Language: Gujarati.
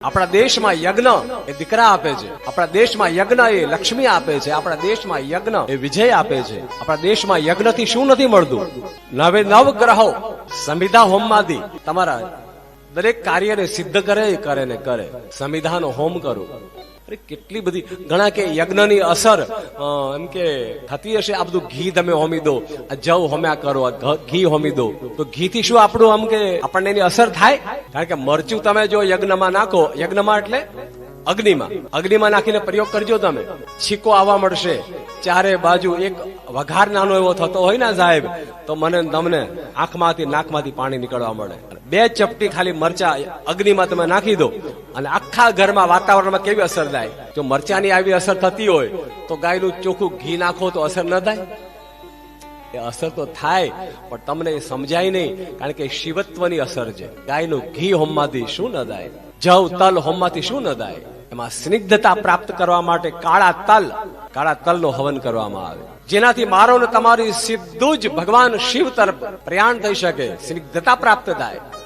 આપણા દેશમાં યજ્ઞ એ દીકરા આપે છે, આપણા દેશમાં યજ્ઞ એ લક્ષ્મી આપે છે, આપણા દેશમાં યજ્ઞ એ વિજય આપે છે. આપણા દેશમાં યજ્ઞથી શું નથી મળતું? નવ ગ્રહો સંવિધા હોમમાંથી તમારા દરેક કાર્યને સિદ્ધ કરે ને કરે. સંવિધાનો હોમ કરો. અરે કેટલી બધી ઘણા કે યજ્ઞની અસર એમ કે થતી હશે. આ બધું ઘી તમે હોમી દો, આ જવ હોમ્યા કરો, આ ઘી હોમી દો, તો ઘી થી શું આપણું આમ કે આપણને એની અસર થાય? કારણ કે મરચું તમે જો યજ્ઞમાં નાખો, યજ્ઞમાં એટલે અગ્નિમાં નાખીને પ્રયોગ કરજો તમે, છીકો આવવા મળશે ચારે બાજુ. એક વઘાર નાનો એવો થતો હોય ને સાહેબ, તો મને તમને આંખમાંથી નાકમાંથી પાણી નીકળવા મળે. બે ચપટી ખાલી મરચા અગ્નિમાં તમે નાખી દો અને આખા ઘરમાં વાતાવરણમાં કેવી અસર થાય? જો મરચાની આવી અસર થતી હોય તો ગાયનું ચોખ્ખું ઘી નાખો તો અસર ન થાય? એ અસર તો થાય, પણ તમને એ સમજાય નહીં, કારણ કે શિવત્વની અસર છે. ગાયનું ઘી હોમમાંથી શું ન થાય? જવ તલ હોમમાંથી શું ન થાય? એમાં સ્નિગ્ધતા પ્રાપ્ત કરવા માટે કાળા તલનો હવન કરવામાં આવે, જેનાથી મારો ને તમારી સીધું જ ભગવાન શિવ તરફ પ્રયાણ થઈ શકે, સ્નિગ્ધતા પ્રાપ્ત થાય.